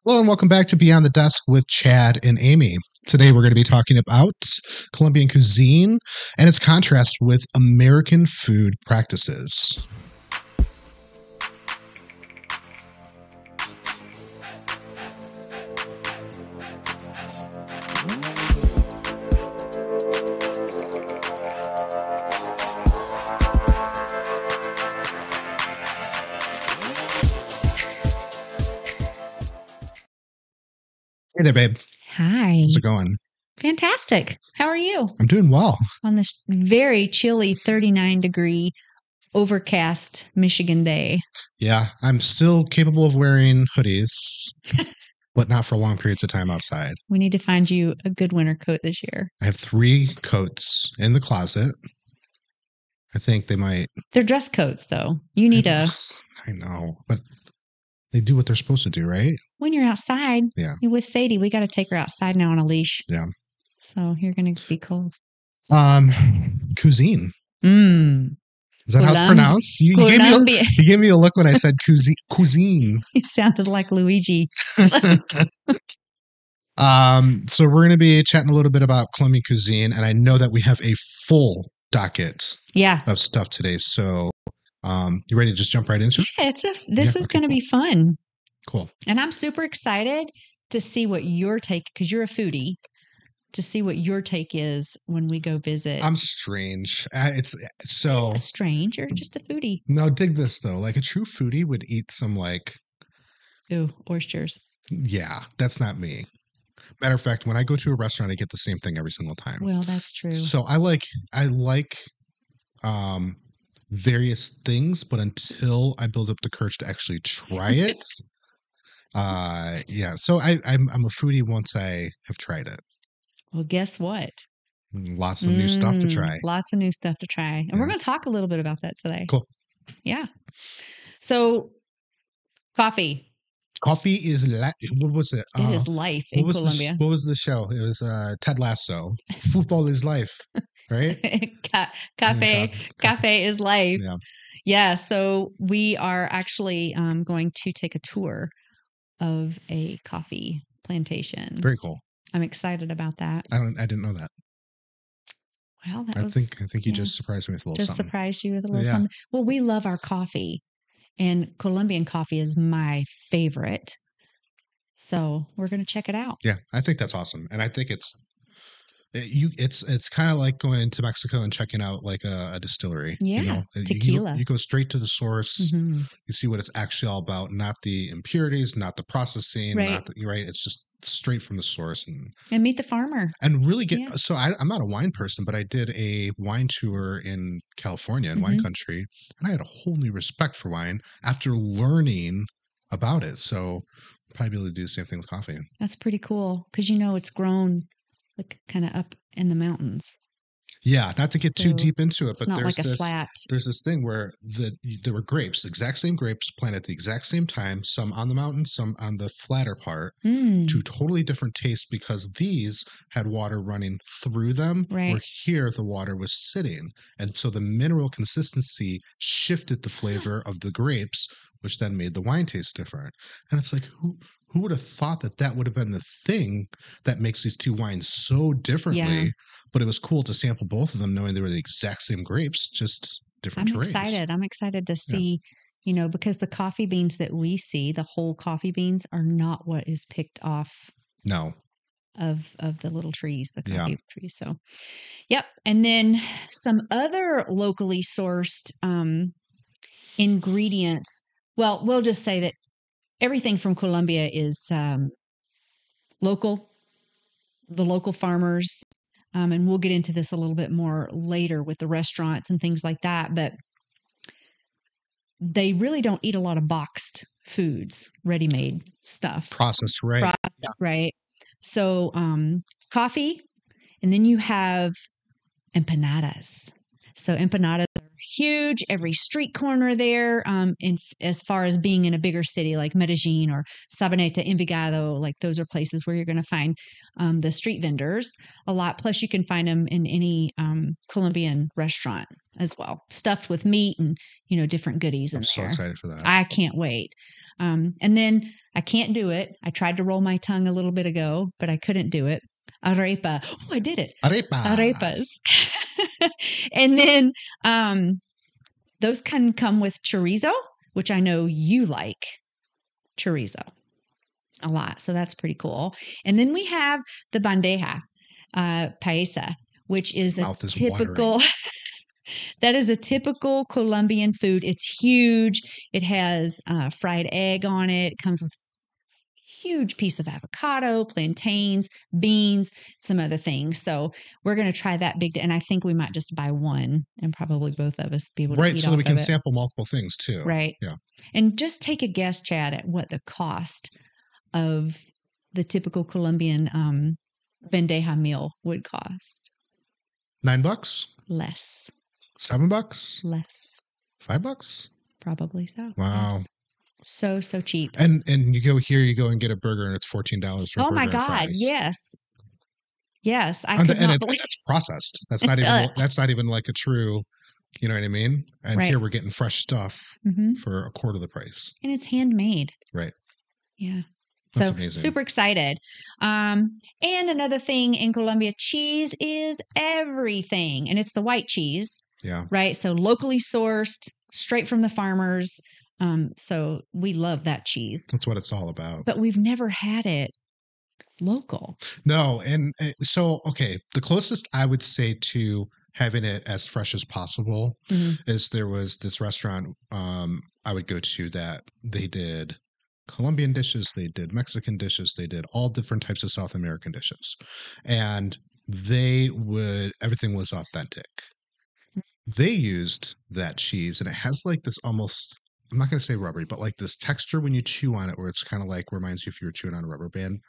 Hello and welcome back to Beyond the Desk with Chad and Amy. Today we're going to be talking about Colombian cuisine and its contrast with American food practices. Hey there, babe. Hi. How's it going? Fantastic. How are you? I'm doing well. On this very chilly 39-degree overcast Michigan day. Yeah, I'm still capable of wearing hoodies, but not for long periods of time outside. We need to find you a good winter coat this year. I have 3 coats in the closet. I think they might. They're dress coats, though. You need I know, but they do what they're supposed to do, right? When you're outside. Yeah. You're with Sadie, we got to take her outside now on a leash. Yeah. So you're going to be cold. Cuisine. Mmm. Is that how it's pronounced? You gave me a look when I said cuisine. You sounded like Luigi. So we're going to be chatting a little bit about Colombian cuisine, and I know that we have a full docket of stuff today. So you ready to just jump right into it? Yeah, this is going to be fun. Cool. And I'm super excited to see what your take, because you're a foodie, to see what your take is when we go visit. I'm strange. It's so strange. You're just a foodie. No, dig this though. Like a true foodie would eat some oysters. Yeah, that's not me. Matter of fact, when I go to a restaurant, I get the same thing every single time. Well, that's true. So I like various things, but until I build up the courage to actually try it, yeah. So I'm a foodie once I have tried it. Well, guess what? Lots of new stuff to try. Lots of new stuff to try. And we're going to talk a little bit about that today. Cool. Yeah. So coffee. Coffee is what was it? It is life in Colombia. What was the show? It was Ted Lasso. Football is life, right? Cafe is life. Yeah. Yeah. So we are actually going to take a tour of a coffee plantation. Very cool. I'm excited about that. I didn't know that. Well, I think you just surprised me with a little something. Surprised you with a little something. Well, we love our coffee, and Colombian coffee is my favorite. So we're going to check it out. Yeah, I think that's awesome, and I think it's kind of like going to Mexico and checking out like a distillery. Yeah, you know? tequila. You go straight to the source. Mm-hmm. You see what it's actually all about, not the impurities, not the processing, right. It's just straight from the source and meet the farmer and really get. Yeah. So I'm not a wine person, but I did a wine tour in California, in wine country, and I had a whole new respect for wine after learning about it. So I'll probably be able to do the same thing with coffee. That's pretty cool because it's grown like kind of up in the mountains. Yeah, not to get too deep into it, but there's this thing where there were grapes, exact same grapes planted at the exact same time, some on the mountain, some on the flatter part, two totally different tastes because these had water running through them, where here the water was sitting. And so the mineral consistency shifted the flavor of the grapes, which then made the wine taste different. And it's like, who would have thought that would have been the thing that makes these two wines so differently? Yeah. But it was cool to sample both of them, knowing they were the exact same grapes, just different terrains. I'm excited to see, because the coffee beans that we see, the whole coffee beans, are not what is picked off. No. Of the little trees, the coffee trees. So, yep. And then some other locally sourced ingredients. Well, we'll just say that everything from Colombia is local, the local farmers, and we'll get into this a little bit more later with the restaurants and things like that, but they really don't eat a lot of boxed foods, ready-made stuff. Processed, right. So coffee, and then you have empanadas. So empanadas are huge, every street corner there, as far as being in a bigger city like Medellin or Sabaneta, Envigado, like those are places where you're going to find the street vendors a lot. Plus you can find them in any Colombian restaurant as well, stuffed with meat and, different goodies in there. I'm so excited for that. I can't wait. And then I can't do it. I tried to roll my tongue a little bit ago, but I couldn't do it. Arepa. Oh, I did it. Arepas. And then those can come with chorizo, which I know you like chorizo a lot. So that's pretty cool. And then we have the bandeja, paisa, which is a typical, that is a typical Colombian food. It's huge. It has fried egg on it. It comes with huge piece of avocado, plantains, beans, some other things. So we're going to try that big, and I think we might just buy one and probably both of us be able to eat so that we can sample multiple things too. Right. Yeah. And just take a guess, Chad, at what the cost of the typical Colombian bandeja meal would cost. $9? Less. $7? Less. $5? Probably so. Wow. Yes. So cheap. And you go here, you go and get a burger, and it's $14 for a burger. Oh my God! Yes, I could not believe it's processed. That's not even that's not even like a true. You know what I mean? And here we're getting fresh stuff for a quarter of the price, and it's handmade. Right. Yeah. That's so amazing. Super excited. And another thing in Colombia, cheese is everything, and it's the white cheese. Yeah. Right. So locally sourced, straight from the farmers. So we love that cheese. That's what it's all about. But we've never had it local. No. And so, okay, the closest I would say to having it as fresh as possible is there was this restaurant I would go to that they did Colombian dishes, they did Mexican dishes, they did all different types of South American dishes. And everything was authentic. They used that cheese, and it has like this almost, I'm not going to say rubbery, but like this texture when you chew on it, where it's kind of like reminds you if you were chewing on a rubber band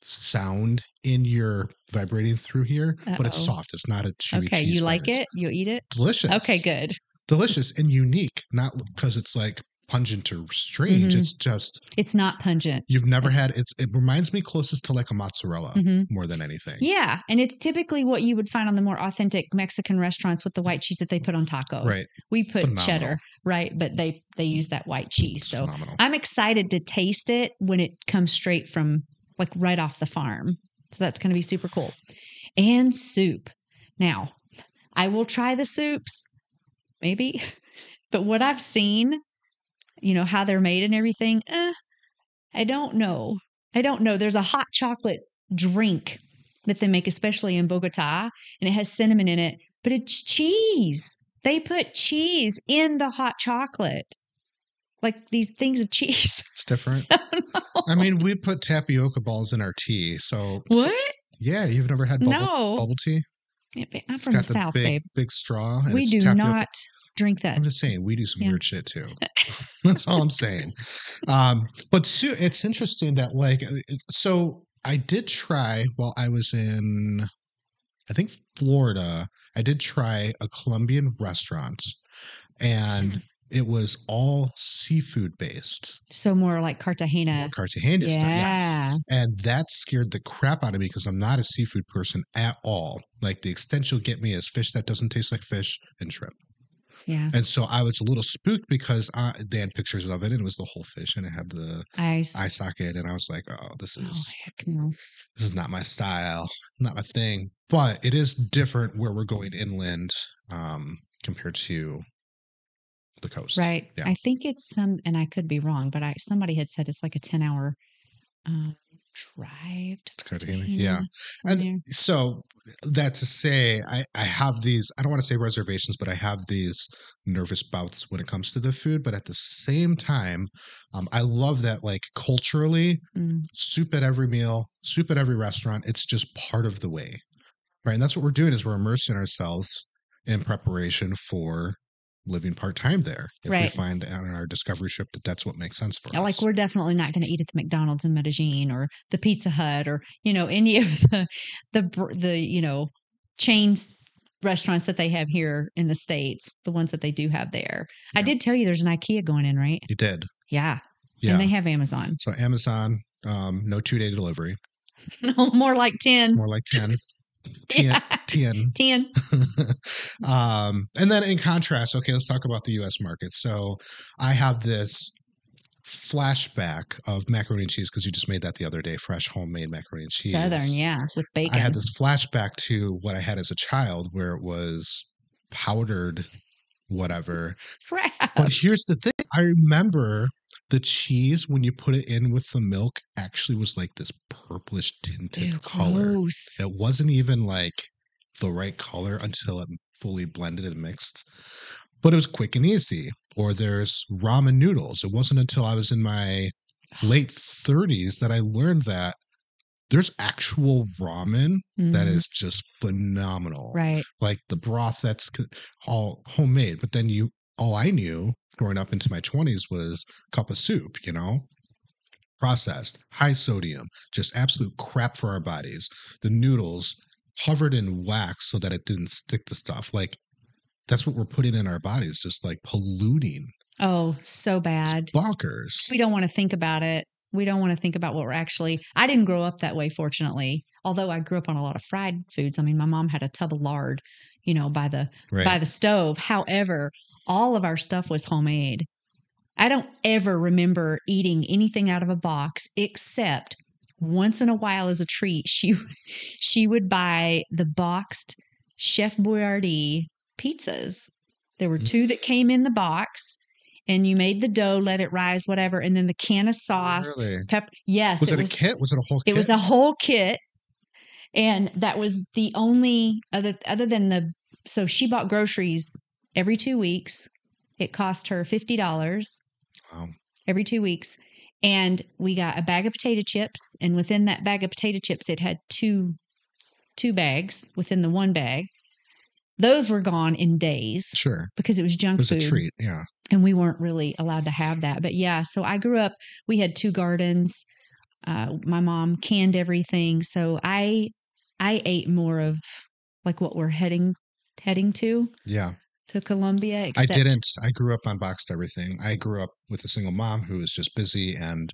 sound in your vibrating through here. But it's soft. It's not a chewy cheese. Okay, you like it? You eat it? Delicious. Okay, good. Delicious and unique, not because it's like pungent or strange. It's just, it's not pungent. You've never had it reminds me closest to like a mozzarella more than anything. Yeah, and it's typically what you would find on the more authentic Mexican restaurants with the white cheese that they put on tacos. Right. We put cheddar, right? But they use that white cheese. It's so phenomenal. I'm excited to taste it when it comes straight from like right off the farm. So that's going to be super cool. And soup. Now, I will try the soups, maybe, but what I've seen, how they're made and everything, I don't know. There's a hot chocolate drink that they make, especially in Bogota, and it has cinnamon in it, but it's cheese. They put cheese in the hot chocolate. Like these things of cheese. It's different. I mean, we put tapioca balls in our tea. So what? Yeah, you've never had bubble tea? Yeah, I'm from the South, babe. Big straw. And we do tapioca. Not drink that. I'm just saying, we do some weird shit too. That's all I'm saying. But it's interesting that so I did try while I was in, I think, Florida, I did try a Colombian restaurant, and it was all seafood based. So more like Cartagena. Cartagena stuff, yes. And that scared the crap out of me because I'm not a seafood person at all. Like the extent you'll get me is fish that doesn't taste like fish and shrimp. Yeah. And so I was a little spooked because they had pictures of it, and it was the whole fish, and it had the eye socket, and I was like, this is not my style, not my thing. But it is different where we're going inland compared to the coast. Right. Yeah. I think it's and I could be wrong, but somebody had said it's like a 10-hour drive to Cartagena. Yeah. And so that to say, I have these, I don't want to say reservations, but I have these nervous bouts when it comes to the food. But at the same time, I love that culturally, soup at every meal, soup at every restaurant, it's just part of the way. Right. And that's what we're doing is we're immersing ourselves in preparation for living part-time there. If we find on our discovery trip that that's what makes sense for us. Like we're definitely not going to eat at the McDonald's in Medellin or the Pizza Hut or, any of the chain restaurants that they have here in the States, the ones that they do have there. Yeah. I did tell you there's an IKEA going in, right? You did. Yeah. And they have Amazon. So Amazon, no 2-day delivery. No, more like 10. More like 10. 10. 10. And then in contrast, okay, let's talk about the U.S. market. So I have this flashback of macaroni and cheese because you just made that the other day, fresh homemade macaroni and cheese. Southern, yeah, with bacon. I had this flashback to what I had as a child where it was powdered whatever. Crap. But here's the thing. I remember the cheese, when you put it in with the milk, actually was like this purplish tinted color. Gross. It wasn't even like the right color until it fully blended and mixed. But it was quick and easy. Or there's ramen noodles. It wasn't until I was in my late 30s that I learned that there's actual ramen that is just phenomenal. Right. Like the broth that's all homemade. But then all I knew growing up into my 20s was a cup of soup, processed, high sodium, just absolute crap for our bodies. The noodles covered in wax so that it didn't stick to stuff. Like that's what we're putting in our bodies, just like polluting. Oh, so bad. It's bonkers. We don't want to think about it. We don't want to think about what we're actually. I didn't grow up that way, fortunately. Although I grew up on a lot of fried foods. I mean, my mom had a tub of lard, by the stove. However, all of our stuff was homemade. I don't ever remember eating anything out of a box except once in a while as a treat. She would buy the boxed Chef Boyardee pizzas. There were 2 that came in the box. And you made the dough, let it rise, whatever, and then the can of sauce, pepper. Yes, was it a kit? Was it a whole kit? It was a whole kit, and that was the only other than So she bought groceries every 2 weeks. It cost her $50. Wow. Every 2 weeks, and we got a bag of potato chips, and within that bag of potato chips, it had two bags within the one bag. Those were gone in days. Sure. Because it was junk food. It was a treat, yeah. And we weren't really allowed to have that. But yeah, so I grew up, we had 2 gardens. My mom canned everything. So I ate more of like what we're heading to. Yeah. To Colombia. I didn't. I grew up on boxed everything. I grew up with a single mom who was just busy, and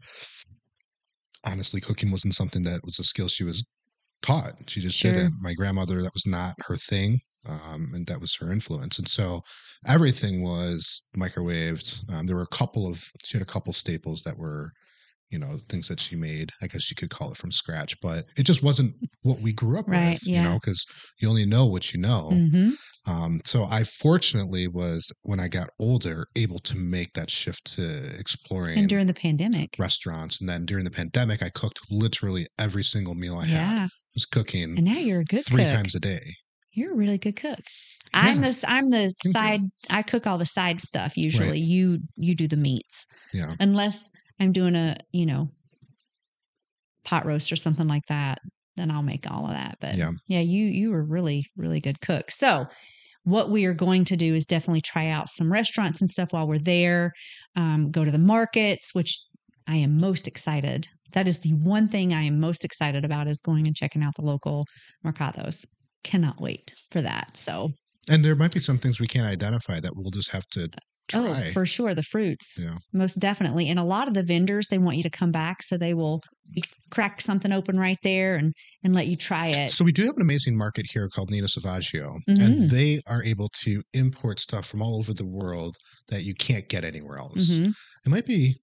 honestly, cooking wasn't something that was a skill she was taught. She just didn't. My grandmother, that was not her thing. And that was her influence. And so everything was microwaved. There were she had a couple staples that were, things that she made. I guess you could call it from scratch, but it just wasn't what we grew up with, because you only know what you know. Mm-hmm. So I fortunately was, when I got older, able to make that shift to exploring. And during the pandemic. Restaurants. And then during the pandemic, I cooked literally every single meal I had. I was cooking. And now you're a good 3 cook. times a day. You're a really good cook. Yeah. I'm the side. I cook all the side stuff usually. Right. You do the meats. Yeah. Unless I'm doing a pot roast or something like that, then I'll make all of that. But you were really, really good cook. So what we are going to do is definitely try out some restaurants and stuff while we're there. Go to the markets, which I am most excited. That is the one thing I am most excited about, is going and checking out the local mercados. Cannot wait for that. So, and there might be some things we can't identify that we'll just have to try. Oh, for sure. The fruits, most definitely. And a lot of the vendors, they want you to come back, so they will crack something open right there and let you try it. So we do have an amazing market here called Nino Savaggio, and they are able to import stuff from all over the world that you can't get anywhere else. It might be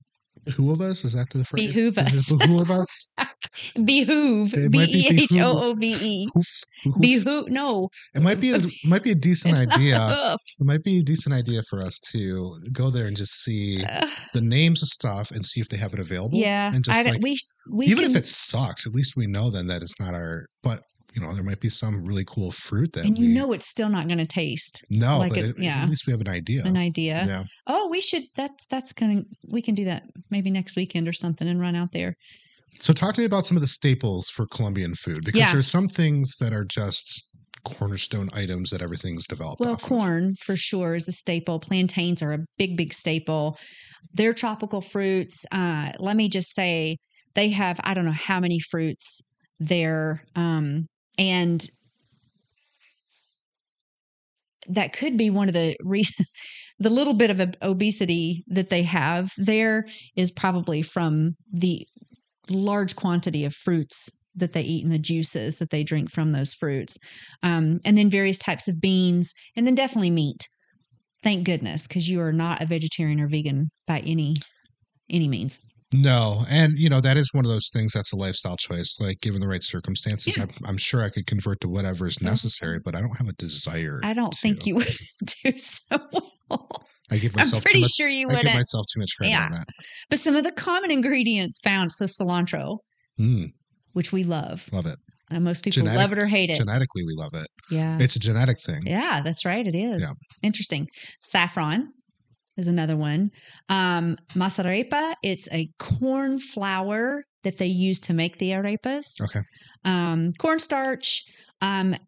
behoove us. Is that the phrase? Behoove us. Behoove us. Behoove. Behoove. Behoove. No. It might be a decent idea. It might be a decent idea for us to go there and just see the names of stuff and see if they have it available. Yeah. And just even if it sucks, at least we know then that it's not our. But there might be some really cool fruit that it's still not going to taste. No, like at least we have an idea. Yeah. Oh, we should. We can do that maybe next weekend or something and run out there. So talk to me about some of the staples for Colombian food, because there's some things that are just cornerstone items that everything's developed. Well, corn for sure is a staple. Plantains are a big, big staple. They're tropical fruits. Let me just say they have, I don't know how many fruits there. And that could be one of the reasons. The little bit of obesity that they have there is probably from the large quantity of fruits that they eat and the juices that they drink from those fruits. And then various types of beans, and then definitely meat. Thank goodness, because you are not a vegetarian or vegan by any any means. No. And, that is one of those things that's a lifestyle choice. Like, given the right circumstances, Yeah. I'm sure I could convert to whatever is necessary, but I don't have a desire. I don't think you would do so well. I give I'm myself pretty too much, sure you I wouldn't. give myself too much credit on that. But some of the common ingredients found, so cilantro, which we love. Love it. Most people love it or hate it. Genetically, we love it. Yeah. It's a genetic thing. Yeah, that's right. It is. Yeah. Interesting. Saffron is another one. Masarepa, it's a corn flour that they use to make the arepas. Okay. Cornstarch. Panela,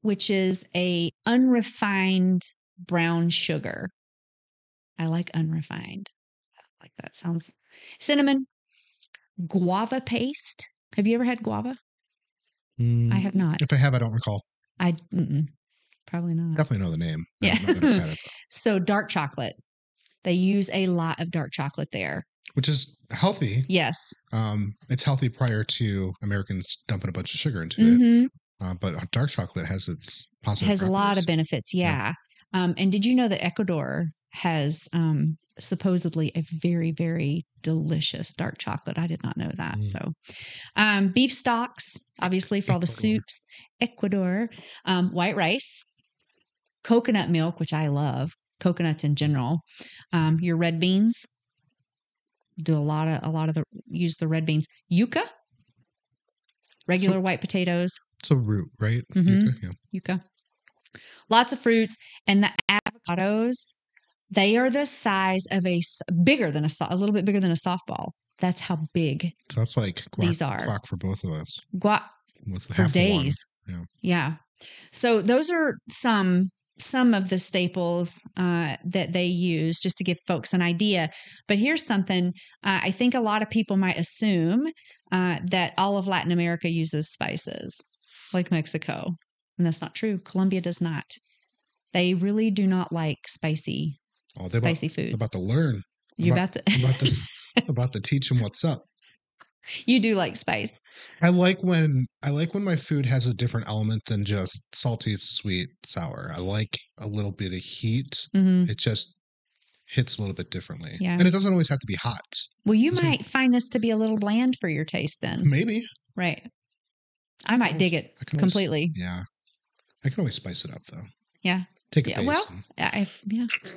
which is a unrefined brown sugar. I like unrefined. Like that sounds. Cinnamon. Guava paste. Have you ever had guava? I have not. If I have, I don't recall. Probably not. Definitely know the name. Yeah. I don't know that I've had it. So dark chocolate. They use a lot of dark chocolate there. Which is healthy. Yes. It's healthy prior to Americans dumping a bunch of sugar into it. But dark chocolate has its positive Has properties. a lot of benefits, yeah. And did you know that Ecuador has supposedly a very, very delicious dark chocolate? I did not know that. So beef stocks, obviously, for all the soups. Ecuador. White rice. Coconut milk, which I love. Coconuts in general. Your red beans. Do use the red beans. Yuca. Regular white potatoes. It's a root, right? Mm-hmm. Yuca, yeah. Yuca. Lots of fruits. And the avocados, they are the size of a little bit bigger than a softball. That's how big So that's like these are. Guac for both of us. Guac for days. Yeah. So those are some of the staples that they use, just to give folks an idea. But here's something. I think a lot of people might assume that all of Latin America uses spices, like Mexico. And that's not true. Colombia does not. They really do not like spicy foods. They're about to learn. You're about to teach them what's up. You do like spice. I like when my food has a different element than just salty, sweet, sour. I like a little bit of heat. Mm-hmm. It just hits a little bit differently. Yeah. And it doesn't always have to be hot. Well, you might find this to be a little bland for your taste then. Maybe. Right. I might dig it completely. Yeah. I can always spice it up though. Yeah. Take a base. Well, I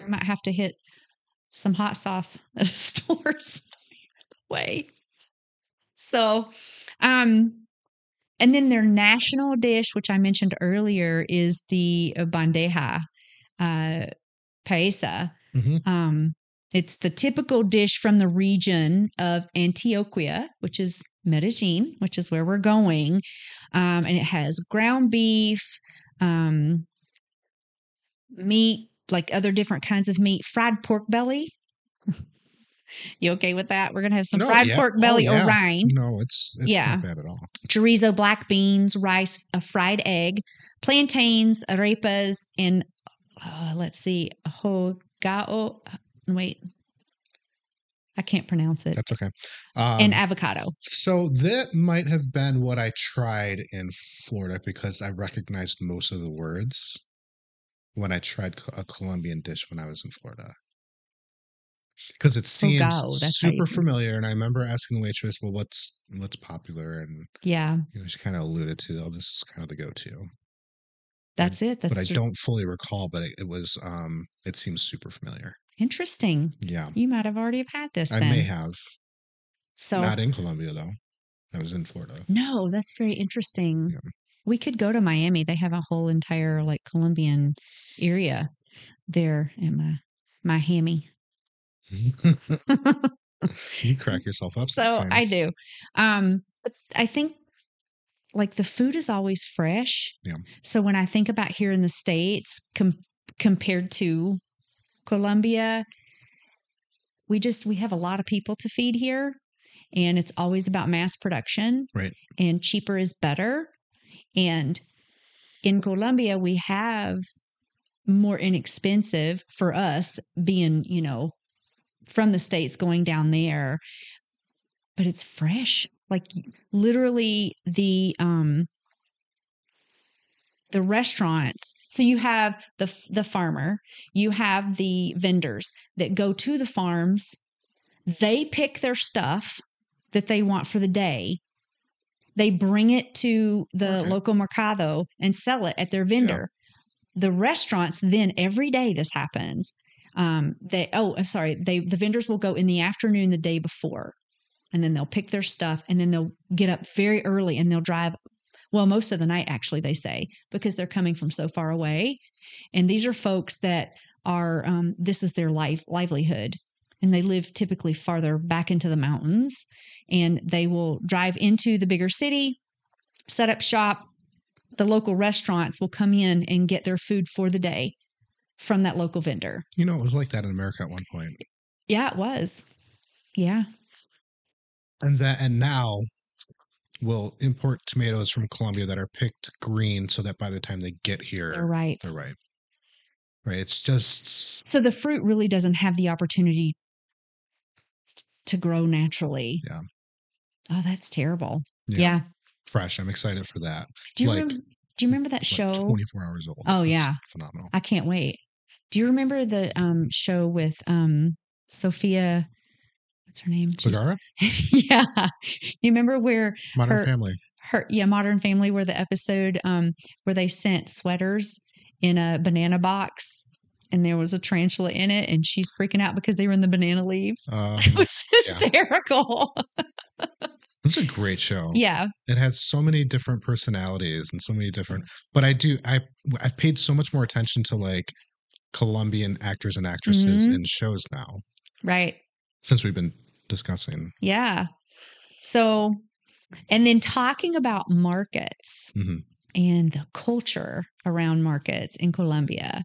might have to hit some hot sauce at the stores. Way. So, and then their national dish, which I mentioned earlier, is the bandeja paisa. Mm-hmm. It's the typical dish from the region of Antioquia, which is Medellin, which is where we're going. And it has ground beef, meat, like other different kinds of meat, fried pork belly. You okay with that? We're going to have some fried pork belly or rind. No, it's not bad at all. Chorizo, black beans, rice, a fried egg, plantains, arepas, and let's see, hogao. Wait, I can't pronounce it. That's okay. And avocado. So that might have been what I tried in Florida because I recognized most of the words when I tried a Colombian dish when I was in Florida. Because it seems super familiar, and I remember asking the waitress, "Well, what's popular?" And she kind of alluded to, "Oh, this is kind of the go-to." That's it. But I don't fully recall. But it was. It seems super familiar. Interesting. Yeah, you might have already had this. I may have. So not in Colombia though. I was in Florida. No, that's very interesting. Yeah. We could go to Miami. They have a whole entire Colombian area there in Miami. You crack yourself up. So I do. But I think the food is always fresh. Yeah. So when I think about here in the States compared to Colombia, we have a lot of people to feed here, and it's always about mass production. Right. And cheaper is better. And in Colombia, we have more inexpensive for us being, from the States going down there, but it's fresh. Literally the the restaurants. So you have the farmer, you have the vendors that go to the farms. They pick their stuff that they want for the day. They bring it to the local mercado and sell it at their vendor. The restaurants then every day this happens. The vendors will go in the afternoon the day before, and then they'll pick their stuff, and then they'll get up very early and they'll drive. Well, most of the night, actually, they say, because they're coming from so far away. And these are folks that are, this is their livelihood. And they live typically farther back into the mountains. And they will drive into the bigger city, set up shop. The local restaurants will come in and get their food for the day from that local vendor. It was like that in America at one point. Yeah, it was. Yeah. And now we'll import tomatoes from Colombia that are picked green so that by the time they get here, they're ripe. Right. It's just. So the fruit really doesn't have the opportunity to grow naturally. Yeah. Oh, that's terrible. Yeah. Fresh. I'm excited for that. Do you remember that show? 24 hours old. Oh, That's yeah. phenomenal. I can't wait. Do you remember the show with Sophia? What's her name? Vergara? Yeah. You remember where Modern Family. Modern Family, where the episode where they sent sweaters in a banana box and there was a tarantula in it and she's freaking out because they were in the banana leaves. It was hysterical. It's a great show. Yeah. It has so many different personalities and so many different, but I've paid so much more attention to like Colombian actors and actresses in shows now. Right. Since we've been discussing. Yeah. So, and then talking about markets and the culture around markets in Colombia,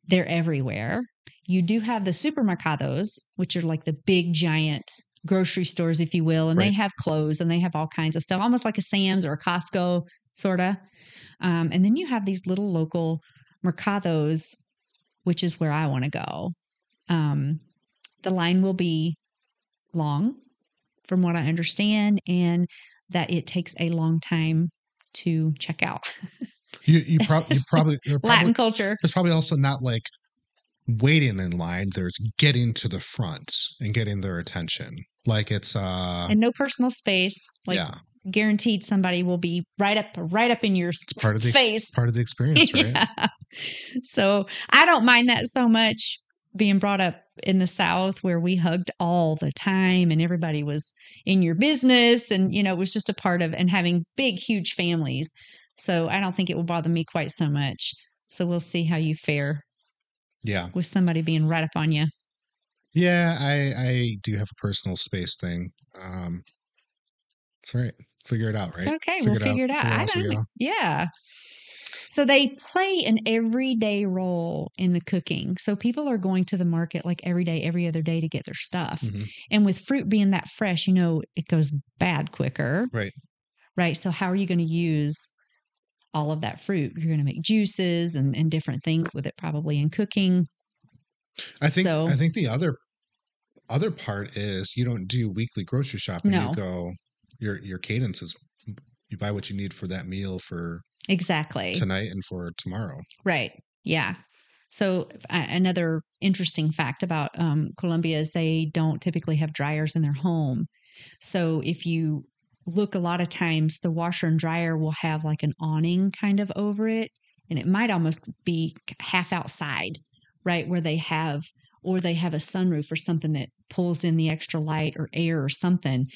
they're everywhere. You do have the supermercados, which are like the big giant grocery stores, if you will, and they have clothes and they have all kinds of stuff, almost like a Sam's or a Costco, sort of. And then you have these little local mercados, which is where I want to go. The line will be long, from what I understand, and that it takes a long time to check out. You probably Latin culture. There's probably also not like waiting in line. There's getting to the front and getting their attention. Like it's and no personal space. Like guaranteed, somebody will be right up in your face. Part of the experience, right? Yeah. So I don't mind that so much. Being brought up in the South where we hugged all the time and everybody was in your business and, it was just a part of, and having big, huge families. So I don't think it will bother me quite so much. So we'll see how you fare. Yeah. With somebody being right up on you. Yeah, I do have a personal space thing. It's all right. Figure it out, right? It's okay. We'll figure it out. Yeah. So they play an everyday role in the cooking. So people are going to the market like every day, every other day to get their stuff. And with fruit being that fresh, it goes bad quicker. Right. Right. So how are you going to use all of that fruit? You're going to make juices and different things with it, probably in cooking. I think the other part is you don't do weekly grocery shopping. No. You go, your cadence is you buy what you need for that meal for exactly tonight and for tomorrow. Right. Yeah. So another interesting fact about Colombia is they don't typically have dryers in their home. So if you look, a lot of times the washer and dryer will have like an awning kind of over it, and it might almost be half outside, right, where they have a sunroof or something that pulls in the extra light or air or something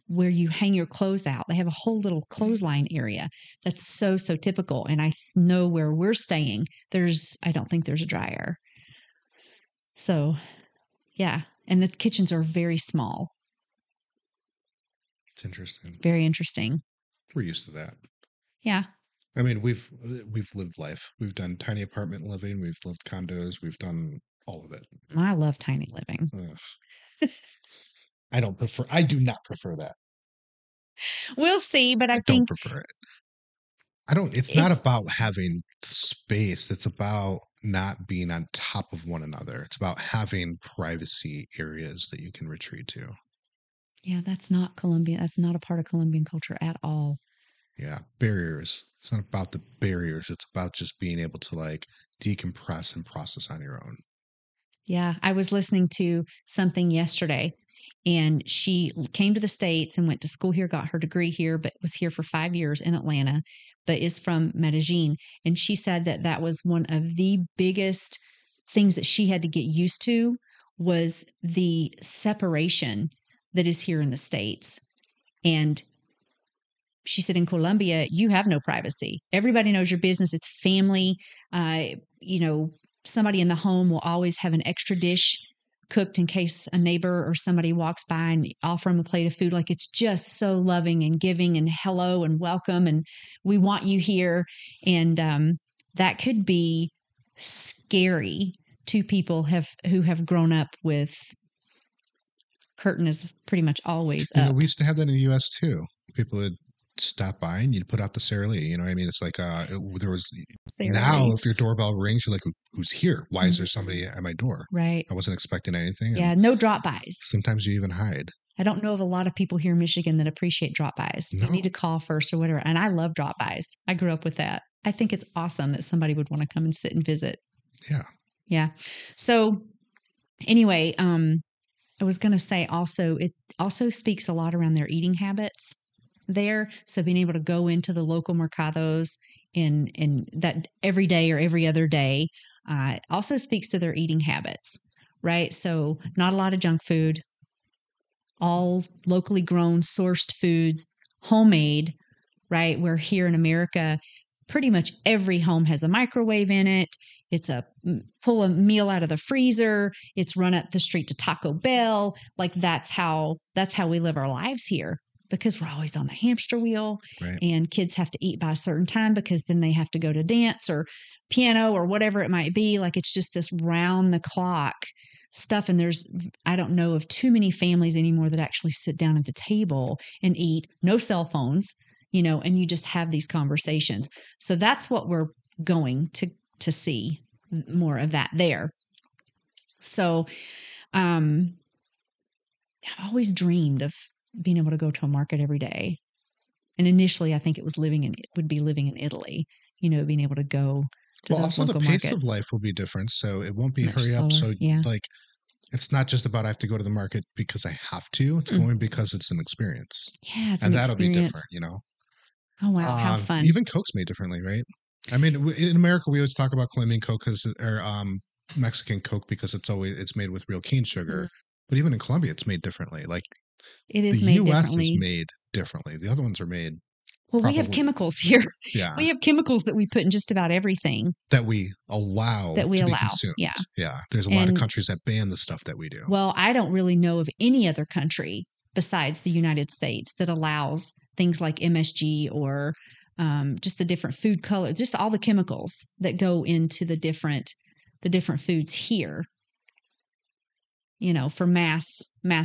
where you hang your clothes out. They have a whole little clothesline area. That's so typical. And I know where we're staying, I don't think there's a dryer. So, yeah. And the kitchens are very small. It's interesting. Very interesting. We're used to that. Yeah. I mean, we've lived life. We've done tiny apartment living. We've lived condos. We've done all of it. I love tiny living. I do not prefer that. We'll see, but I don't prefer it. It's not about having space. It's about not being on top of one another. It's about having privacy areas that you can retreat to. Yeah, that's not Colombian. That's not a part of Colombian culture at all. Yeah, barriers. It's not about the barriers. It's about just being able to like decompress and process on your own. Yeah, I was listening to something yesterday, and she came to the States and went to school here, got her degree here, but was here for 5 years in Atlanta, but is from Medellin. And she said that that was one of the biggest things that she had to get used to was the separation that is here in the States. And she said in Colombia, you have no privacy. Everybody knows your business. It's family. You know, somebody in the home will always have an extra dish cooked in case a neighbor or somebody walks by and offer them a plate of food. Like it's just so loving and giving and hello and welcome. And we want you here. And that could be scary to people who have grown up with curtain is pretty much always You up. know, we used to have that in the U.S. too. People would stop by and you'd put out the Sara Lee. You know what I mean? It's like there was now if your doorbell rings, you're like, who's here? Why is there somebody at my door? Right. I wasn't expecting anything. Yeah, no drop-bys. Sometimes you even hide. I don't know of a lot of people here in Michigan that appreciate drop-bys. No. You need to call first or whatever. And I love drop-bys. I grew up with that. I think it's awesome that somebody would want to come and sit and visit. Yeah. Yeah. So anyway, I was going to say also, it also speaks a lot around their eating habits there. So being able to go into the local mercados in that every day or every other day also speaks to their eating habits, right? So not a lot of junk food, all locally grown, sourced foods, homemade, right? Where here in America, pretty much every home has a microwave in it. It's pull a meal out of the freezer. It's run up the street to Taco Bell. Like that's how we live our lives here because we're always on the hamster wheel. Right. And kids have to eat by a certain time because then they have to go to dance or piano or whatever it might be. Like it's just this round the clock stuff. And I don't know of too many families anymore that actually sit down at the table and eat. No cell phones, you know, and you just have these conversations. So that's what we're going to see more of that there. So I've always dreamed of being able to go to a market every day. And initially I think it was living in Italy, you know, being able to go to those also local the pace markets. of life will be different. So it won't be Much hurry up. slower, So yeah. like it's not just about I have to go to the market because I have to. It's going because it's an experience. Yeah, it's and an that'll experience. be different, you know. Oh wow, how fun! Even Coke's made differently, right? I mean, in America, we always talk about Colombian Coke or Mexican Coke because it's made with real cane sugar. But even in Colombia, it's made differently. Like it is the made U.S. differently. is made differently. The other ones are made. Well, we have chemicals here. Yeah, we have chemicals that we put in just about everything that we allow to be consumed. Yeah, yeah. There's a lot of countries that ban the stuff that we do. Well, I don't really know of any other country besides the United States that allows things like MSG or just the different food colors, just all the chemicals that go into the different foods here, you know, for mass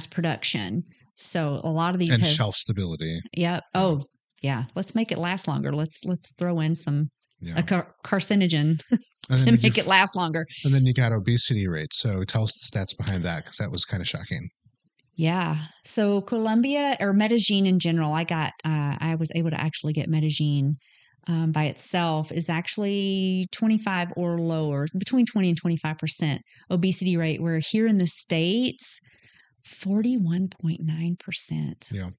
production. So a lot of these and shelf stability. Yeah. Oh, yeah. Let's make it last longer. Let's throw in some carcinogen to make it last longer. And then you got obesity rates. So tell us the stats behind that because that was kind of shocking. Yeah. So Colombia or Medellin in general, I was able to actually get Medellin by itself is actually 25 or lower, between 20 and 25% obesity rate, where here in the States, 41.9%. Yeah.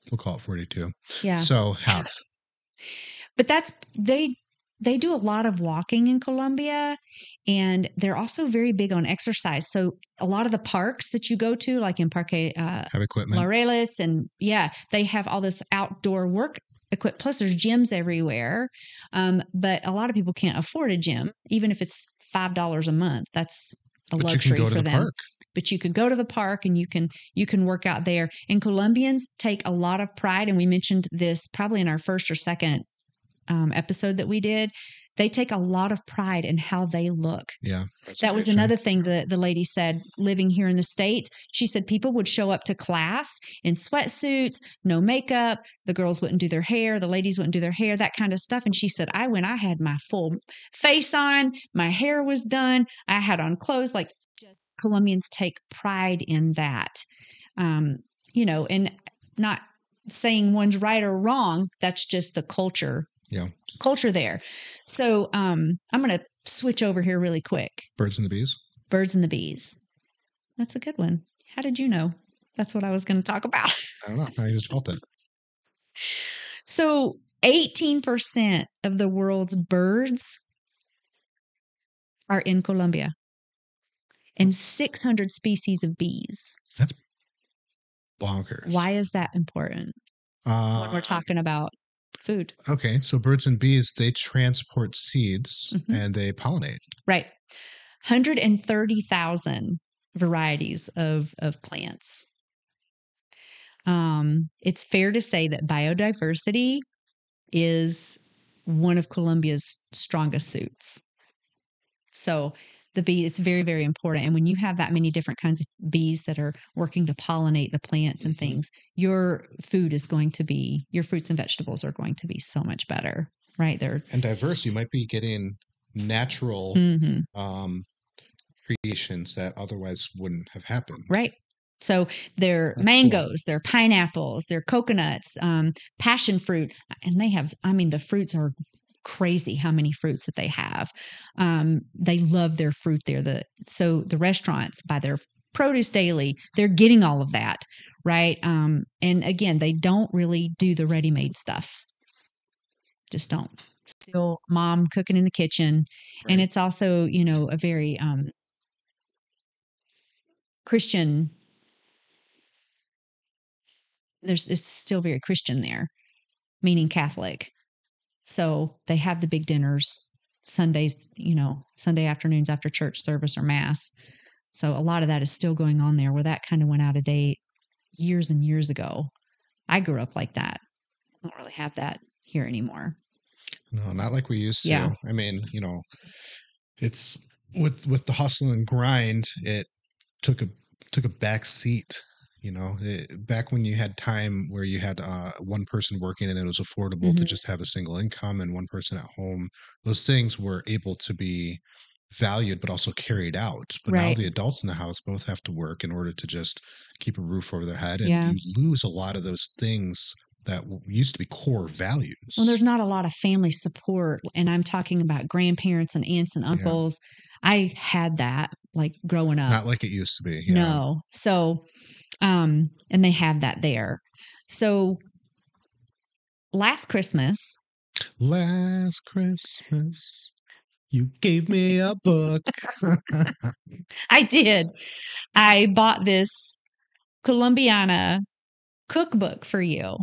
We'll call it 42. Yeah. So half. But they do a lot of walking in Colombia, and they're also very big on exercise. So a lot of the parks that you go to, like in Parque have equipment. Laureles, and they have all this outdoor work equipment. Plus, there's gyms everywhere. But a lot of people can't afford a gym, even if it's $5 a month. That's a luxury for them. Park. But you could go to the park and you can work out there. And Colombians take a lot of pride, and we mentioned this probably in our first or second episode that we did. They take a lot of pride in how they look. Yeah. That was another thing that the lady said living here in the States. She said people would show up to class in sweatsuits, no makeup. The girls wouldn't do their hair. The ladies wouldn't do their hair, that kind of stuff. And she said, I had my full face on. My hair was done. I had on clothes. Like just Colombians take pride in that. You know, and not saying one's right or wrong. That's just the culture there. So I'm going to switch over here really quick. Birds and the bees. Birds and the bees. That's a good one. How did you know? That's what I was going to talk about. I don't know. I just felt it. So 18% of the world's birds are in Colombia, and 600 species of bees. That's bonkers. Why is that important when we're talking about food? Okay, so birds and bees, they transport seeds and they pollinate. Right. 130,000 varieties of plants. It's fair to say that biodiversity is one of Colombia's strongest suits. So the bee, it's very, very important. And when you have that many different kinds of bees that are working to pollinate the plants and things, your food is going to be, your fruits and vegetables are going to be so much better, right? And diverse. You might be getting natural creations that otherwise wouldn't have happened. Right. So they're mangoes, they're pineapples, they're coconuts, passion fruit. And they have, I mean, the fruits are crazy how many fruits that they have. They love their fruit there. So the restaurants buy their produce daily. They're getting all of that, right? And again, they don't really do the ready-made stuff. Just don't. Still mom cooking in the kitchen. Right. And it's also, you know, a very Christian. It's still very Christian there, meaning Catholic. So they have the big dinners Sundays, you know, Sunday afternoons after church service or mass. So a lot of that is still going on there, where that kind of went out of date years and years ago. I grew up like that. I don't really have that here anymore. No, not like we used to. Yeah. I mean, you know, it's with the hustle and grind, it took a back seat. You know, back when you had time where you had one person working and it was affordable to just have a single income and one person at home, those things were able to be valued but also carried out. But now the adults in the house both have to work in order to just keep a roof over their head, and you lose a lot of those things that used to be core values. Well, there's not a lot of family support, and I'm talking about grandparents and aunts and uncles. Yeah. I had that like growing up. Not like it used to be. Yeah. No. So and they have that there. So last Christmas, you gave me a book. I did. I bought this Colombiana cookbook for you.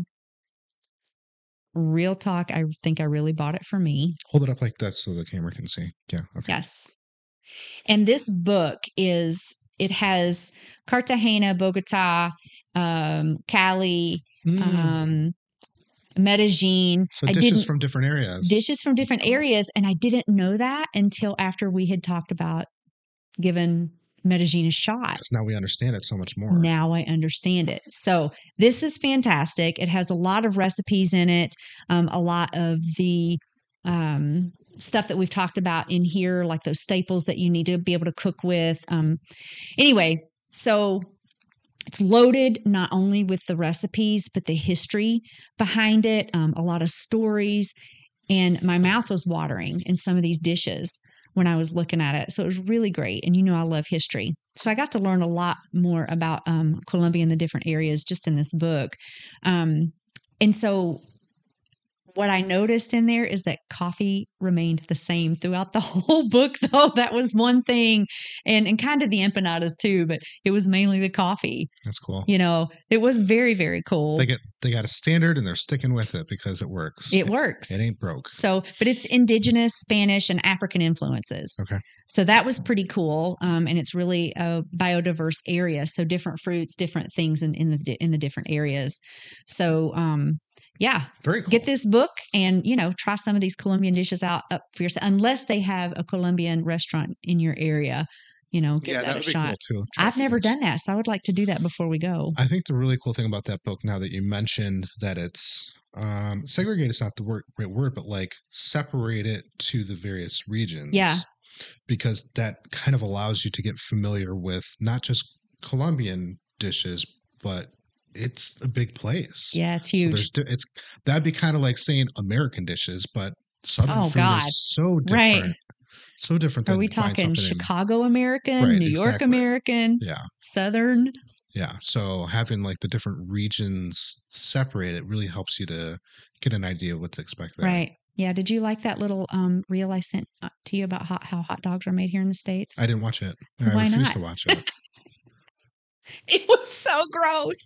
Real talk. I think I really bought it for me. Hold it up like that so the camera can see. Yeah. Okay. Yes. And this book it has Cartagena, Bogota, Cali, Medellin. So dishes from different areas. Dishes from different areas. And I didn't know that until after we had talked about giving Medellin a shot. Because now we understand it so much more. Now I understand it. So this is fantastic. It has a lot of recipes in it, a lot of the stuff that we've talked about in here, like those staples that you need to be able to cook with. Anyway, so it's loaded not only with the recipes, but the history behind it, a lot of stories. And my mouth was watering in some of these dishes when I was looking at it. So it was really great. And you know, I love history. So I got to learn a lot more about Colombia and the different areas just in this book. And so what I noticed in there is that coffee remained the same throughout the whole book, though. That was one thing. And kind of the empanadas too, but it was mainly the coffee. That's cool. You know, it was very, very cool. They got a standard and they're sticking with it because it works. It works. It ain't broke. So, but it's indigenous, Spanish, and African influences. Okay. So that was pretty cool. And it's really a biodiverse area. So different fruits, different things in the different areas. So, yeah. Very cool. Get this book and, you know, try some of these Colombian dishes out up for yourself. Unless they have a Colombian restaurant in your area, you know, give that a shot. Cool too. I've never done that, so I would like to do that before we go. I think the really cool thing about that book, now that you mentioned that it's segregate is not the right word, but like separate it to the various regions. Yeah. Because that kind of allows you to get familiar with not just Colombian dishes, but it's a big place. Yeah, it's So huge. that'd be kind of like saying American dishes, but Southern food God. is so Right. different. So different Are than we find talking something Chicago American, Right, New York exactly. American, Yeah. Southern? Yeah. So having like the different regions separated really helps you to get an idea of what to expect there. Right. Yeah. Did you like that little reel I sent to you about how hot dogs are made here in the States? I didn't watch it. I Why refused not? to watch it. It was so gross.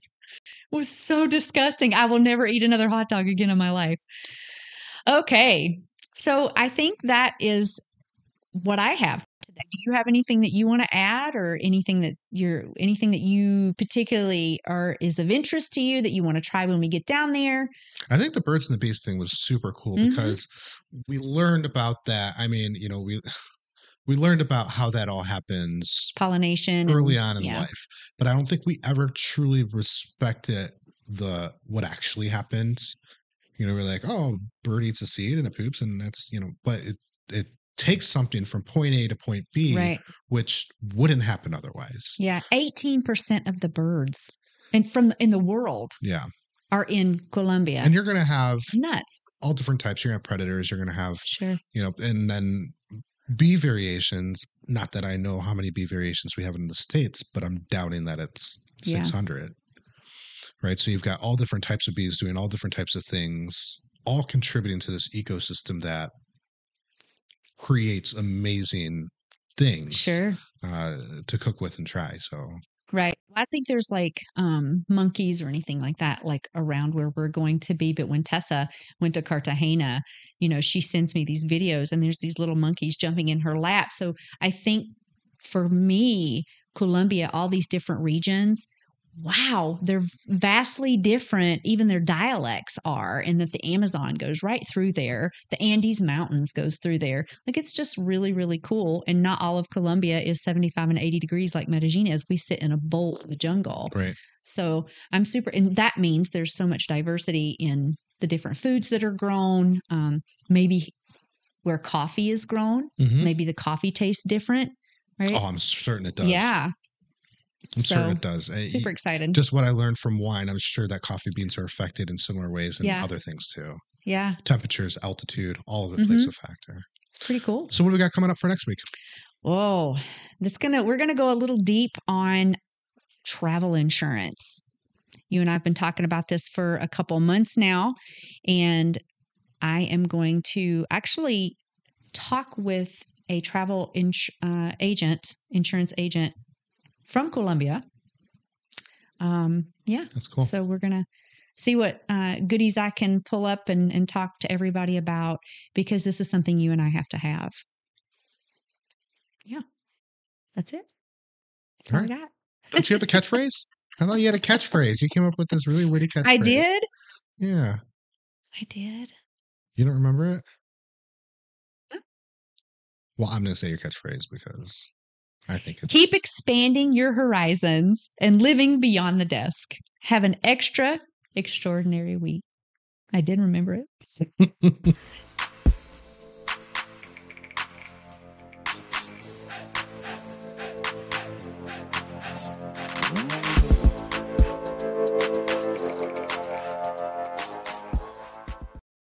It was so disgusting. I will never eat another hot dog again in my life. Okay. So I think that is what I have today. Do you have anything that you want to add, or anything that you particularly is of interest to you that you want to try when we get down there? I think the birds and the bees thing was super cool because we learned about that. I mean, we learned about how that all happens Pollination early on in life, but I don't think we ever truly respected what actually happens. We're like, oh, bird eats a seed and it poops, and that's but it takes something from point A to point B, right, which wouldn't happen otherwise. Yeah, 18% of the birds in the world, are in Colombia, and you're going to have nuts. All different types. You're going to have predators. You're going to have sure, and then bee variations. Not that I know how many bee variations we have in the States, but I'm doubting that it's 600. Right. So you've got all different types of bees doing all different types of things, all contributing to this ecosystem that creates amazing things to cook with and try. So, right. I think there's like monkeys or anything like that, like around where we're going to be. But when Tessa went to Cartagena, she sends me these videos and there's these little monkeys jumping in her lap. So I think for me, Colombia, all these different regions, wow, they're vastly different. Even their dialects are, and that the Amazon goes right through there. The Andes Mountains goes through there. Like, it's just really, really cool. And not all of Colombia is 75 and 80 degrees like Medellin is. We sit in a bowl in the jungle. Right. So I'm and that means there's so much diversity in the different foods that are grown. Maybe where coffee is grown, maybe the coffee tastes different. Right. Oh, I'm certain it does. Yeah. I'm certain it does. Super excited. Just what I learned from wine, I'm sure that coffee beans are affected in similar ways and other things too. Yeah. Temperatures, altitude, all of it plays a factor. It's pretty cool. So what do we got coming up for next week? Whoa. We're gonna go a little deep on travel insurance. You and I have been talking about this for a couple months now, and I am going to actually talk with a travel insurance agent from Colombia. That's cool. So we're going to see what goodies I can pull up and talk to everybody about, because this is something you and I have to have. Yeah. That's it. That's all I got. Don't you have a catchphrase? I thought you had a catchphrase. You came up with this really witty catchphrase. I did? Yeah. I did. You don't remember it? No. Well, I'm going to say your catchphrase because I think it's... Keep expanding your horizons and living beyond the desk. Have an extraordinary week. I did remember it.